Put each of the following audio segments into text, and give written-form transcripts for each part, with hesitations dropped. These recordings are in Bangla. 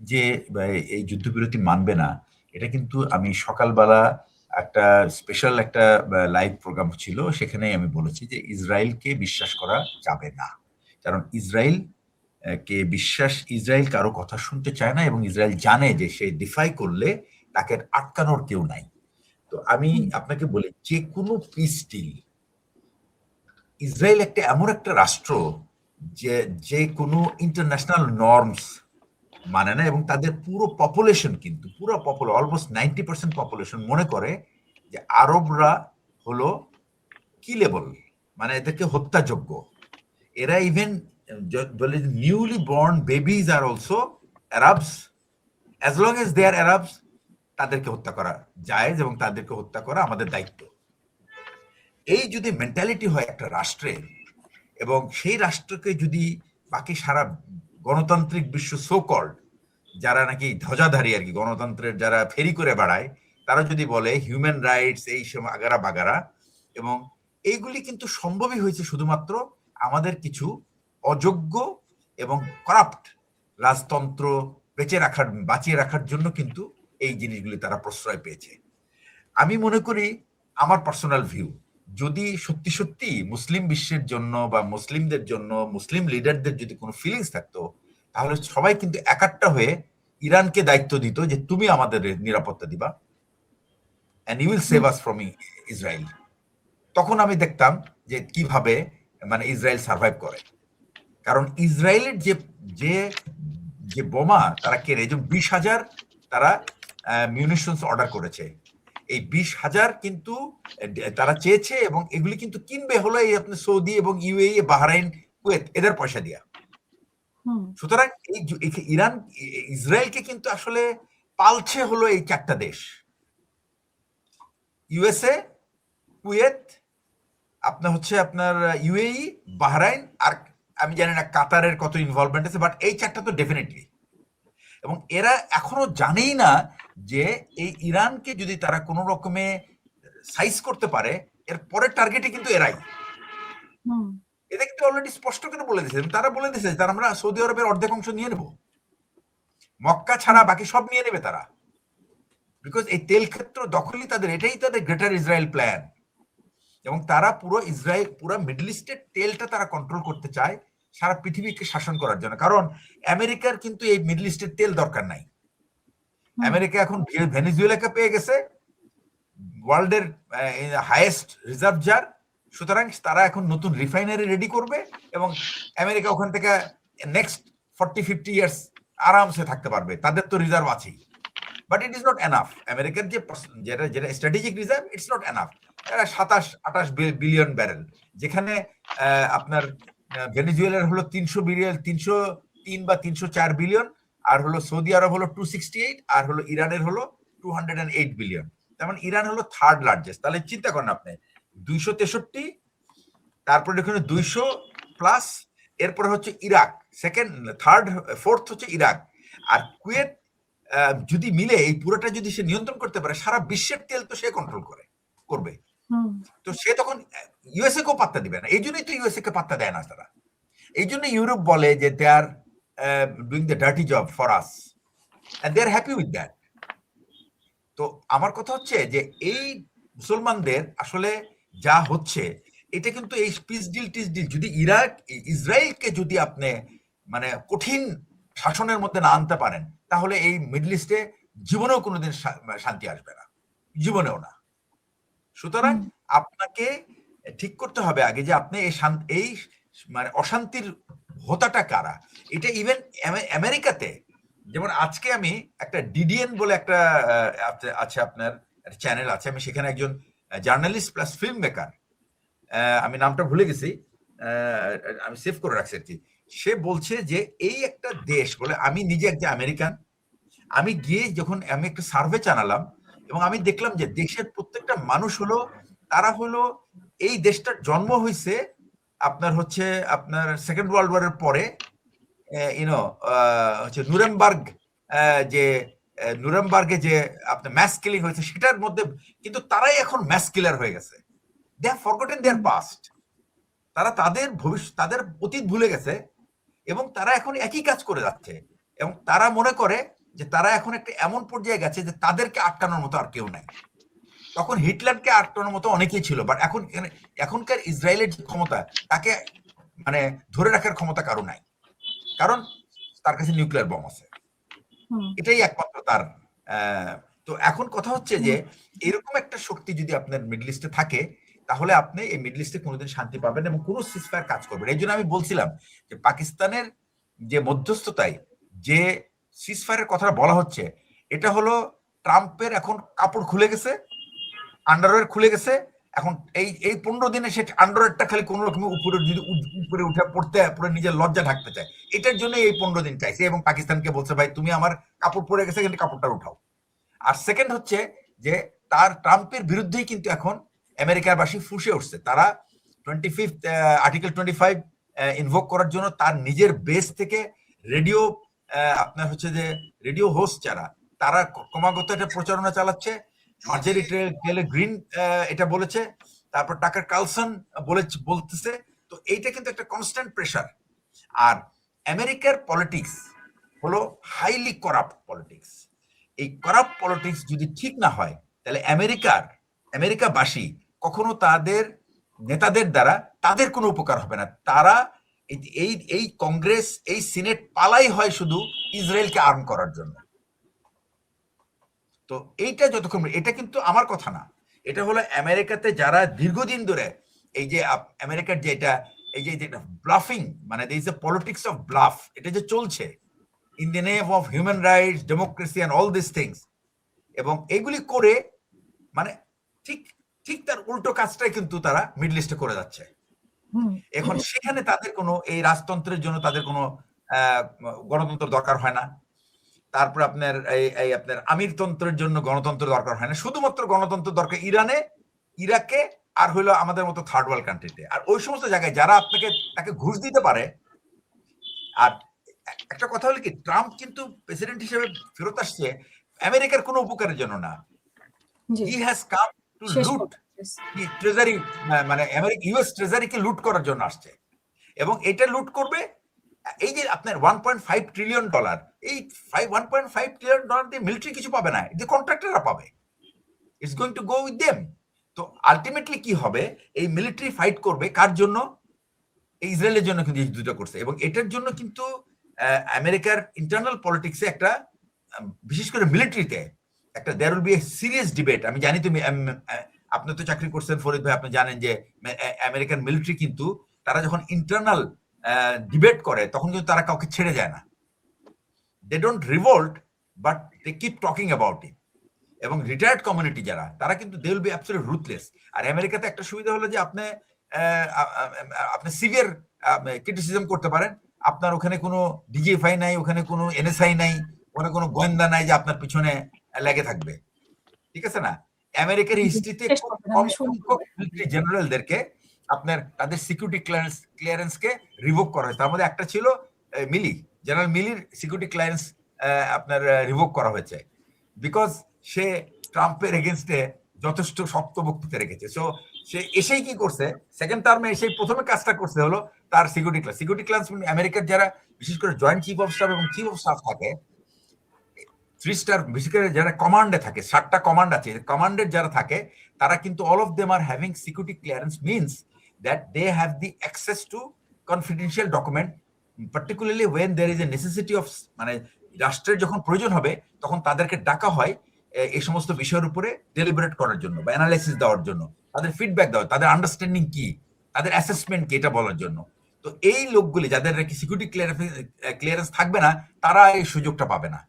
যে এই যুদ্ধবিরতি মানবে না, এটা কিন্তু আমি সকালবেলা একটা স্পেশাল একটা লাইভ প্রোগ্রাম ছিল, সেখানেই আমি বলেছি যে ইসরায়েলকে বিশ্বাস করা যাবে না। কারণ ইসরায়েল কারো কথা শুনতে চায় না, এবং ইসরায়েল জানে যে সে ডিফাই করলে তাকে আটকানোর কেউ নাই। তো আমি হুম, আপনাকে বলি, যে কোনো পিস ডিল, ইসরায়েল এমন একটা রাষ্ট্র যে যে কোনো ইন্টারন্যাশনাল নর্মস মানে না, এবং তাদের পুরো পপুলেশন, কিন্তু পুরো পপুলেশন অলমোস্ট 90% পপুলেশন মনে করে যে আরবরা হলো কিলেবল, মানে এদেরকে হত্যাযোগ্য। এরা ইভেন বলে newly born babies are also Arabs, as long as they are Arabs, তাদেরকে হত্যা করা জায়েজ, এবং তাদেরকে হত্যা করা আমাদের দায়িত্ব। এই যদি মেন্টালিটি হয় একটা রাষ্ট্রের, এবং সেই রাষ্ট্রকে যদি বাকি সারা গণতান্ত্রিক বিশ্ব সো কল্ড, যারা নাকি ধ্বজাধারী আর কি, গণতন্ত্রের যারা ফেরি করে বেড়ায়, তারা যদি বলে হিউম্যান রাইটস এই সময় আগারা বাগারা, এবং এইগুলি কিন্তু সম্ভবই হয়েছে শুধুমাত্র আমাদের কিছু অযোগ্য এবং করাপ্ট রাজতন্ত্র বাঁচিয়ে রাখার জন্য কিন্তু এই জিনিসগুলি তারা প্রশ্রয় পেয়েছে। আমি মনে করি, আমার পার্সোনাল ভিউ, যদি সত্যি সত্যি মুসলিম বিশ্বের জন্য বা মুসলিমদের জন্য, মুসলিম লিডারদের যদি কোনো ফিলিংস থাকতো, তাহলে সবাই কিন্তু একাট্টা হয়ে ইরানকে দায়িত্ব দিত যে তুমি আমাদের নিরাপত্তা দিবা, and you will save hmm, us from Israel. তখন আমি দেখতাম যে কিভাবে মানে ইসরায়েল সার্ভাইভ করে। কারণ ইসরায়েলের যে যে যে বোমা তারা কেড়ে, যে 20,000 তারা মিউনিশনস অর্ডার করেছে, এই 20,000 কিন্তু তারা চেয়েছে, এবং এগুলি কিন্তু কিনবে হলো এই আপনার সৌদি এবং ইউএই, বাহরাইন, কুয়েত, এদের পয়সা দিয়া। হুম, সুতরাং ইরান ইসরায়েলকে কিন্তু আসলে পালছে হলো এই 4টা দেশ: ইউএসএ, কুয়েত, আপনার ইউএই, বাহরাইন, আর আমি জানি না কাতারের কত ইনভলভমেন্ট আছে, বাট এই 4টা তো ডেফিনেটলি। এবং এরা এখনো জানেই না যে এই ইরানকে যদি তারা কোনো রকমে সাইজ করতে পারে, এর পরের টার্গেটে কিন্তু এরাই। হুম, এদের কিন্তু অলরেডি স্পষ্ট করে বলে দিয়েছে, তারা বলে দিয়েছে যে আমরা সৌদি আরবের অর্ধেক অংশ নিয়ে নেব, মক্কা ছাড়া হুম, বাকি সব নিয়ে নেবে তারা। বিকজ এই তেল ক্ষেত্র দখলই এটাই তাদের গ্রেটার ইসরায়েল প্ল্যান। এবং তারা পুরো মিডল ইস্টের তেলটা তারা কন্ট্রোল করতে চায়, সারা পৃথিবীকে শাসন করার জন্য। কারণ আমেরিকার কিন্তু এই মিডল ইস্টের তেল দরকার নাই। হুম, আমেরিকা এখন ভেনেজুয়েলাকে পেয়ে গেছে, ওয়ার্ল্ডের হাইয়েস্ট রিজার্ভ যার। সুতরাং তারা এখন নতুন রিফাইনারি রেডি করবে, এবং আমেরিকা ওখান থেকে নেক্সট 40-50 ইয়ার্স আরামসে থাকতে পারবে, তাদের তো রিজার্ভ আছেই। But it is not enough. আমেরিকার যেটা যেটা strategic reserve, it's not enough. এরা 27-28 বিলিয়ন ব্যারেল, যেখানে আপনার ভেনেজুয়েলার হলো 300 বিলিয়ন, 303 বা 304 বিলিয়ন, আর হলো সৌদি আরব হলো 268, আর হলো ইরানের হলো 208 বিলিয়ন। তার মানে ইরান হলো থার্ড লার্জেস্ট। তাহলে চিন্তা করেন আপনি, 263, তারপরে এখানে 200+, এরপরে হচ্ছে ইরাক সেকেন্ড, ফোর্থ হচ্ছে ইরাক, আর কুয়েত যদি মিলে এই পুরোটা যদি সে নিয়ন্ত্রণ করতে পারে, সারা বিশ্বের তেল তো সে কন্ট্রোল করবে। হুম, তো সে তখন ইউএসএ কেও পাত্তা দিবে না। এই জন্যই তো ইউএসএ কে পাত্তা দেয় না তারা। এই জন্য ইউরোপ বলে যে they are doing the dirty job for us, and they are happy with that. তো আমার কথা হচ্ছে যে এই মুসলমানদের আসলে যা হচ্ছে, এটা কিন্তু এই পিস ডিল যদি ইসরায়েলকে যদি আপনি মানে কঠিন শাসনের মধ্যে না আনতে পারেন, তাহলে এই মিডল ইস্টে জীবনেও কোনোদিন শান্তি আসবে না, জীবনেও না। সুতরাং হুম, আপনাকে ঠিক করতে হবে আগে যে আপনি এই মানে অশান্তির হোতাটা কারা। এটা ইভেন আমেরিকাতে, যেমন আজকে আমি একটা ডিডিএন বলে একটা আছে আপনার চ্যানেল আছে, আমি সেখানে একজন জার্নালিস্ট প্লাস ফিল্ম মেকার, আমি নামটা ভুলে গেছি, আহ, আমি সেভ করে রাখছি আর কি। সে বলছে যে এই একটা দেশ বলে, আমি নিজে একজন আমেরিকান, আমি গিয়ে যখন আমি একটা সার্ভে চালালাম, এবং আমি দেখলাম যে দেশের প্রত্যেকটা মানুষ হলো, তারা হলো এই দেশটার জন্ম হয়েছে আপনার সেকেন্ড ওয়ার্ল্ড ওয়ারের পরে, ইউনো হচ্ছে নুরেমবার্গে যে আপনার ম্যাস কিলিং হয়েছে সেটার মধ্যে, কিন্তু তারাই এখন ম্যাস কিলার হয়ে গেছে। They have forgotten their hmm, past. তারা তাদের অতীত ভুলে গেছে, এবং তারা এখন একই কাজ করে যাচ্ছে, এবং তারা মনে করে যে তারা এখন একটা এমন পর্যায়ে গেছে যে তাদেরকে আটকানোর মতো আর কেউ নাই। তখন হিটলারকে আটকানোর মতো অনেকেই ছিল, বাট এখনকার ইসরায়েলের যে ক্ষমতা, তাকে মানে ধরে রাখার ক্ষমতা কারো নাই, কারণ তার কাছে নিউক্লিয়ার বম আছে। এটাই একমাত্র তার। তো এখন কথা হচ্ছে যে এরকম একটা শক্তি যদি আপনার মিডল ইস্টে থাকে, তাহলে আপনি এই মিডল ইস্টে কোনোদিন শান্তি পাবেন এবং কোনো সিজফায়ার কাজ করবে। এই জন্য আমি বলছিলাম যে পাকিস্তানের যে মধ্যস্থতায় যে সিজফায়ারের কথা বলা হচ্ছে, এটা হলো ট্রাম্পের এখন কাপড় খুলে গেছে, আন্ডারওয়্যার খুলে গেছে। এখন এই 15 দিনে সে আন্ডারওয়্যারটা খালি কোনো রকম উপরে উঠে পড়ে নিজের লজ্জা ঢাকতে চায়, এটার জন্য এই 15 দিন চাইছে এবং পাকিস্তানকে বলছে ভাই তুমি আমার কাপড় পরে গেছে কিন্তু কাপড়টা উঠাও। আর সেকেন্ড হচ্ছে যে তার ট্রাম্পের বিরুদ্ধেই কিন্তু এখন আমেরিকার বাসী ফুঁসে উঠছে। তারা 25 আর্টিকেল 25 ইনভোক করার জন্য তার নিজের বেস থেকে রেডিও আপনার হচ্ছে যে রেডিও হোস্ট যারা, তারা ক্রমাগত এটা প্রচারণা চালাচ্ছে। মার্জেরি টেলর গ্রিন এটা বলেছে, তারপর টাকার কার্লসন বলতেছে। তো এইটা কিন্তু একটা কনস্ট্যান্ট প্রেসার। আর আমেরিকার পলিটিক্স হলো হাইলি করাপ্ট পলিটিক্স। এই করাপ্ট পলিটিক্স যদি ঠিক না হয়, তাহলে আমেরিকাবাসী কখনো তাদের নেতাদের দ্বারা তাদের কোনো উপকার হবে না। তারা এই কংগ্রেস, এই সিনেট পালাই হয় শুধু ইসরায়েলকে আর্ম করার জন্য। তো এইটা যতক্ষণ, এটা কিন্তু আমার কথা না, এটা হলো আমেরিকাতে যারা দীর্ঘদিন ধরে এই যে আমেরিকার যে এটা এই যে ব্লাফিং, মানে this A politics of bluff, এটা যে চলছে in the name of human rights, democracy and all this things, এবং এগুলি করে মানে ঠিক ঠিক তার উল্টো কাজটাই কিন্তু তারা মিডল ইস্টে করে যাচ্ছে। এখন সেখানে তাদের কোনো এই রাজতন্ত্রের জন্য তাদের কোনো গণতন্ত্র দরকার হয় না। তারপর আপনার এই আপনার আমিরতন্ত্রের জন্য গণতন্ত্র দরকার হয় না, শুধুমাত্র গণতন্ত্র দরকার ইরানে, ইরাকে, আর হইলো আমাদের মতো থার্ড ওয়ার্ল্ড কান্ট্রিতে। আর ওই সমস্ত জায়গায় যারা তাকে ঘুষ দিতে পারে। আর একটা কথা হলো কি, ট্রাম্প কিন্তু প্রেসিডেন্ট হিসেবে ফেরত আসছে আমেরিকার কোনো উপকারের জন্য না। হি হ্যাজ কাম টু লুট ট্রেজারি, মানে ইউএস ট্রেজারিকে লুট করার জন্য আসছে, এবং এটা লুট করবে। এই যে আপনার $1.5 ট্রিলিয়ন, এই $1.5 ট্রিলিয়ন দিয়ে মিলিটারি কিছু পাবে না, যে কন্ট্রাক্টররা পাবে। It's going to go with them. তো আলটিমেটলি কি হবে, এই মিলিটারি ফাইট করবে কার জন্য? ইসরায়েলের জন্য কিন্তু এই যুদ্ধটা করছে। এবং এটার জন্য কিন্তু আমেরিকার ইন্টারনাল পলিটিক্সে একটা, বিশেষ করে মিলিটারিতে একটা there will be a serious debate. আমি জানি তুমি আপনি তো চাকরি করছেন ফরিদ ভাই, আপনি জানেন যে আমেরিকান মিলিটারি কিন্তু তারা যখন ইন্টারনাল ডিবেট করে তখন কিন্তু তারা কাউকে ছেড়ে যায় না। They don't revolt, but they keep talking about it. এবং রিটায়ার্ড কমিউনিটি যারা, তারা কিন্তু they will be absolutely ruthless. আর আমেরিকাতে একটা সুবিধা হলো যে আপনি সিভিয়ার ক্রিটিসিজম করতে পারেন। আপনার ওখানে কোনো ডিজিএফআই নাই, ওখানে কোনো এনএসআই নাই, ওখানে কোনো গোয়েন্দা নাই যে আপনার পিছনে লেগে থাকবে, ঠিক আছে না? আমেরিকার হিস্ট্রিতে কম সংখ্যক মিলিটারি জেনারেলদেরকে আপনার তাদের সিকিউরিটি ক্লিয়ারেন্সকে রিভোক করা হয়েছে। তার মধ্যে একটা ছিল মিলি, জেনারেল মিলির সিকিউরিটি ক্লিয়ারেন্স আপনার রিভোক করা হয়েছে, বিকজ সে ট্রাম্পের এগেনস্টে যথেষ্ট শক্ত বক্তৃতা রেখেছে। সো সে এসেই কি করছে, সেকেন্ড টার্মে এসেই প্রথমে কাজটা করছে হলো তার সিকিউরিটি ক্লিয়ারেন্স। আমেরিকার যারা বিশেষ করে জয়েন্ট চিফ অফ স্টাফ এবং চিফ অফ স্টাফ থাকে, 3 স্টার, বিশেষ করে যারা কমান্ডে থাকে, 7টা কমান্ড আছে, কমান্ডের যারা থাকে তারা কিন্তু all of them are having security clearance, means that they have the access to confidential document, particularly when there is a necessity of, মানে রাষ্ট্রের যখন প্রয়োজন হবে তখন তাদেরকে ডাকা হয় এই সমস্ত বিষয়ের উপরে ডেলিবারেট করার জন্য বা অ্যানালাইসিস দেওয়ার জন্য, তাদের ফিডব্যাক দেওয়া, তাদের আন্ডারস্ট্যান্ডিং কি, তাদের অ্যাসেসমেন্ট কি, এটা বলার জন্য। তো এই লোকগুলি যাদের নাকি সিকিউরিটি ক্লিয়ারেন্স থাকবে না, তারা এই সুযোগটা পাবে না।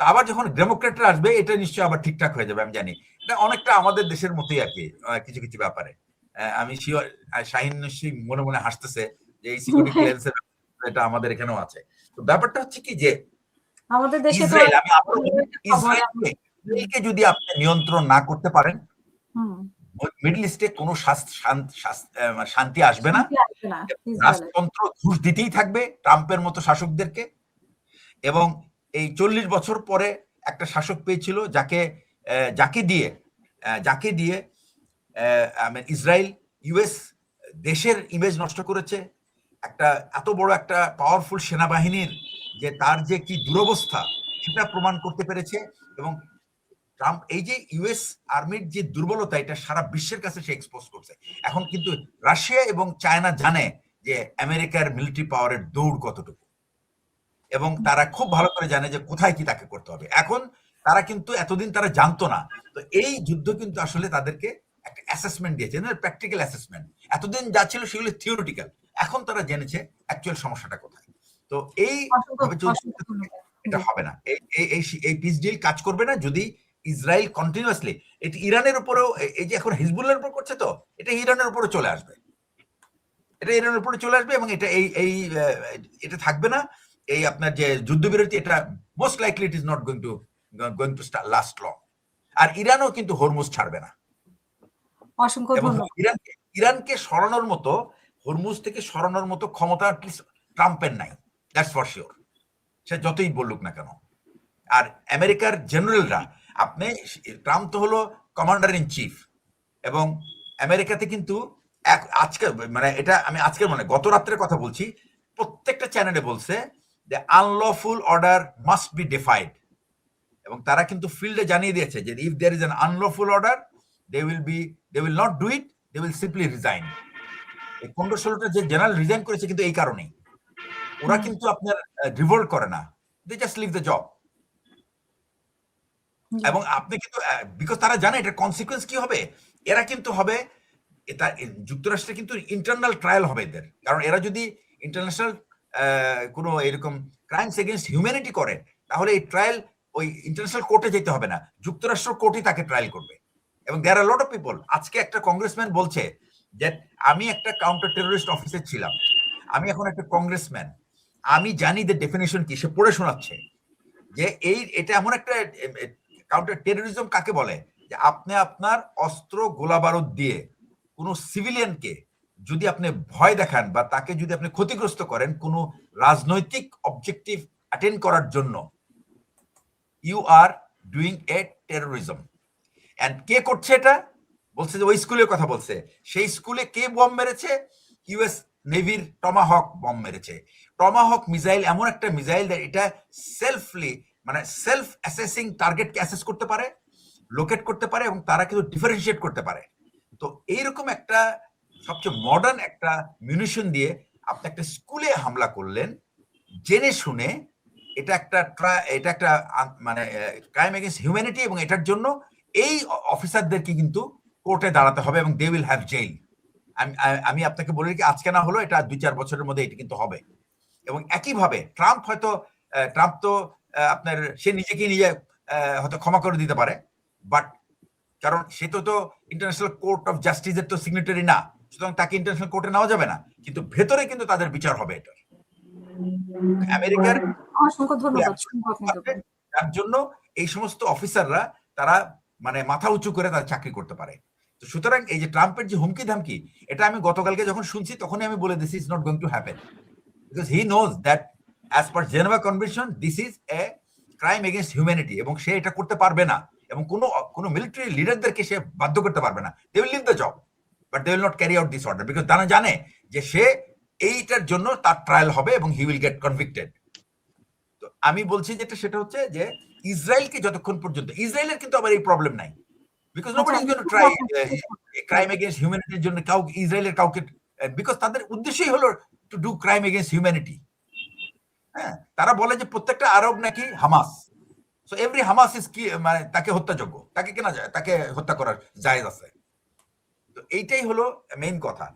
তা আবার যখন ডেমোক্রেটরা আসবে, এটা নিশ্চয়ই আবার ঠিকঠাক হয়ে যাবে। আমি জানি এটা অনেকটা আমাদের দেশের মতোই আর কি, কিছু কিছু ব্যাপারে। আমি শিওর শাহিন নিশ্চয়ই মনে মনে হাসতেছে যে এই সিকিউরিটি ক্লিয়ারেন্সের এটা আমাদের এখানেও আছে। তো ব্যাপারটা হচ্ছে কি যে আমাদের দেশে ইসরায়েল, আমি ইসরায়েলকে যদি আপনি নিয়ন্ত্রণ না করতে পারেন, মিডল ইস্টে কোনো শান্তি আসবে না। রাজতন্ত্র ঘুষ দিতেই থাকবে ট্রাম্পের মতো শাসকদেরকে। এবং এই 40 বছর পরে একটা শাসক পেয়েছিল যাকে দিয়ে ইসরায়েল, ইউএস দেশের ইমেজ নষ্ট করেছে। একটা এত বড় একটা পাওয়ারফুল সেনাবাহিনীর যে তার যে কি দুরবস্থা, সেটা প্রমাণ করতে পেরেছে। এবং ট্রাম্প এই যে ইউএস আর্মির যে দুর্বলতা, এটা সারা বিশ্বের কাছে সে এক্সপোজ করছে। এখন কিন্তু রাশিয়া এবং চায়না জানে যে আমেরিকার মিলিটারি পাওয়ারের দৌড় কতটুকু, এবং তারা খুব ভালো করে জানে যে কোথায় কি তাকে করতে হবে। এখন তারা কিন্তু এতদিন তারা জানতো না। তো এই যুদ্ধ কিন্তু আসলে তাদেরকে একটা অ্যাসেসমেন্ট দিয়েছে, প্র্যাকটিক্যাল অ্যাসেসমেন্ট। এতদিন যা ছিল সেগুলো থিওরিটিক্যাল, এখন তারা জেনেছে অ্যাকচুয়াল সমস্যাটা কোথায়। তো এই অসংখ্য ভাবে চলতে অসংখ্য ধন্যবাদ। এটা জি। হবে না। এই পিস ডিল কাজ করবে না যদি ইসরায়েল কন্টিনিউয়াসলি, এটি ইরানের উপরেও, এই যে এখন হিজবুল্লাহর উপর করছে, তো এটা ইরানের উপরে চলে আসবে। এটা ইরানের উপরে চলে আসবে এবং এটা এটা থাকবে না। এই আপনার যে যুদ্ধবিরতি, এটা most likely it is not going to last long. আর ইরানও কিন্তু হরমুজ ছাড়বে না। অসংখ্য এবং ধন্যবাদ। ইরানকে সরানোর মতো, হরমুজ থেকে সরানোর মতো ক্ষমতা ট্রাম্পের নাই, দ্যাটস ফর শিওর, সে যতই বলুক না কেন। আর আমেরিকার জেনারেলরা, আপনি, ট্রাম্প তো হলো কমান্ডার ইন চিফ, এবং আমেরিকাতে কিন্তু আজকে, মানে এটা আমি আজকের, মানে গত রাত্রের কথা বলছি, প্রত্যেকটা চ্যানেলে বলছে যে unlawful order must be defied, এবং তারা কিন্তু ফিল্ডে জানিয়ে দিয়েছে যে if there is an unlawful order, they will not do it, they will simply resign. এই 15-16টা যে জেনারেল রিজাইন করেছে কিন্তু এই কারণেই। ওরা কিন্তু আপনার রিভোল্ট করে না, they just leave the job. জি। এবং আপনি কিন্তু, বিকজ তারা জানে এটার কনসিকুয়েন্স কি হবে। এরা কিন্তু হবে, এটা যুক্তরাষ্ট্রে কিন্তু ইন্টারনাল ট্রায়াল হবে এদের, কারণ এরা যদি ইন্টারন্যাশনাল কোনো এরকম ক্রাইমস এগেনস্ট হিউম্যানিটি করে, তাহলে এই ট্রায়াল ওই ইন্টারন্যাশনাল কোর্টে যেতে হবে না, যুক্তরাষ্ট্র কোর্টই তাকে ট্রায়াল করবে। এবং দেয়ার আর লট অফ পিপল, আজকে একটা কংগ্রেসম্যান বলছে যে আমি একটা কাউন্টার টেররিস্ট অফিসার ছিলাম, আমি এখন একটা কংগ্রেসম্যান, আমি জানি যে ডেফিনেশন কি, সে পড়ে শোনাচ্ছে যে এটা এমন একটা কাউন্টার টেরোরিজম কাকে বলে, যে আপনি আপনার অস্ত্র গোলা বারুদ দিয়ে কোনো সিভিলিয়ানকে যদি আপনি ভয় দেখান বা তাকে যদি আপনি ক্ষতিগ্রস্ত করেন কোনো রাজনৈতিক অবজেক্টিভ অ্যাটেন্ড করার জন্য, you are doing a terrorism. And কে করছে এটা? বলছে যে ওই স্কুলের কথা বলছে, সেই স্কুলে কে বম মেরেছে? ইউএস নেভির টমাহক বম মেরেছে। টমাহক মিসাইল এমন একটা মিসাইল, এটা সেলফলি, মানে সেলফ অ্যাসেসিং টার্গেটকে অ্যাসেস করতে পারে, লোকেট করতে পারে, এবং তারা কিন্তু ডিফারেন্সিয়েট করতে পারে। তো এইরকম একটা সবচেয়ে মডার্ন একটা মিউনিশন দিয়ে আপনি একটা স্কুলে হামলা করলেন জেনে শুনে, এটা একটা মানে ক্রাইম এগেইনস্ট হিউম্যানিটি, এবং এটার জন্য এই অফিসারদেরকে কিন্তু কোর্টে দাঁড়াতে হবে, এবং দে উইল হ্যাভ জেল। আমি আপনাকে বলি কি, আজকে না হলো, এটা 2-4 বছরের মধ্যে এটা কিন্তু হবে। এবং একইভাবে ট্রাম্প তো আপনার, সে নিজে হয়তো ক্ষমা করে দিতে পারে, বাট কারণ সে তো ইন্টারন্যাশনাল কোর্ট অফ জাস্টিসের তো সিগনেটারি না, সুতরাং তাকে ইন্টারন্যাশনাল কোর্টে নেওয়া যাবে না, কিন্তু ভেতরে কিন্তু তাদের বিচার হবে এটা। আমেরিকার অসংখ্য ধন্যবাদ। শুনবো আপনাকে। তার জন্য এই সমস্ত অফিসাররা, তারা মানে মাথা উঁচু করে তার চাকরি করতে পারে। তো সুতরাং এই যে ট্রাম্পের যে হুমকি ধামকি, এটা আমি গতকালকে যখন শুনছি তখনই আমি বলে দিছি, is not going to happen, because he knows that as per Geneva convention this is a crime against humanity, এবং সে এটা করতে পারবে না, এবং কোনো মিলিটারি লিডারদেরকে সে বাধ্য করতে পারবে না। They will leave the job, but they will not carry out this order, because তারা জানে যে সে এইটার জন্য তার ট্রায়াল হবে এবং হি উইল গেট কনভিক্টেড। তো আমি বলছি যেটা, সেটা হচ্ছে যে ইসরায়েলকে যতক্ষণ পর্যন্ত, ইসরায়েলের কিন্তু আবার এই প্রবলেম নাই, because nobody is going to try crime against হিউম্যানিটির জন্য ইসরায়েলের কাউকে, বিকজ তাদের উদ্দেশ্যই হলো to do crime against humanity. হ্যাঁ, তারা বলে যে প্রত্যেকটা আরব নাকি Hamas, so every Hamas is কি, মানে তাকে হত্যাযোগ্য, তাকে কেনা যায়, তাকে হত্যা করার জায়েজ আছে। তো এইটাই হলো মেইন কথা।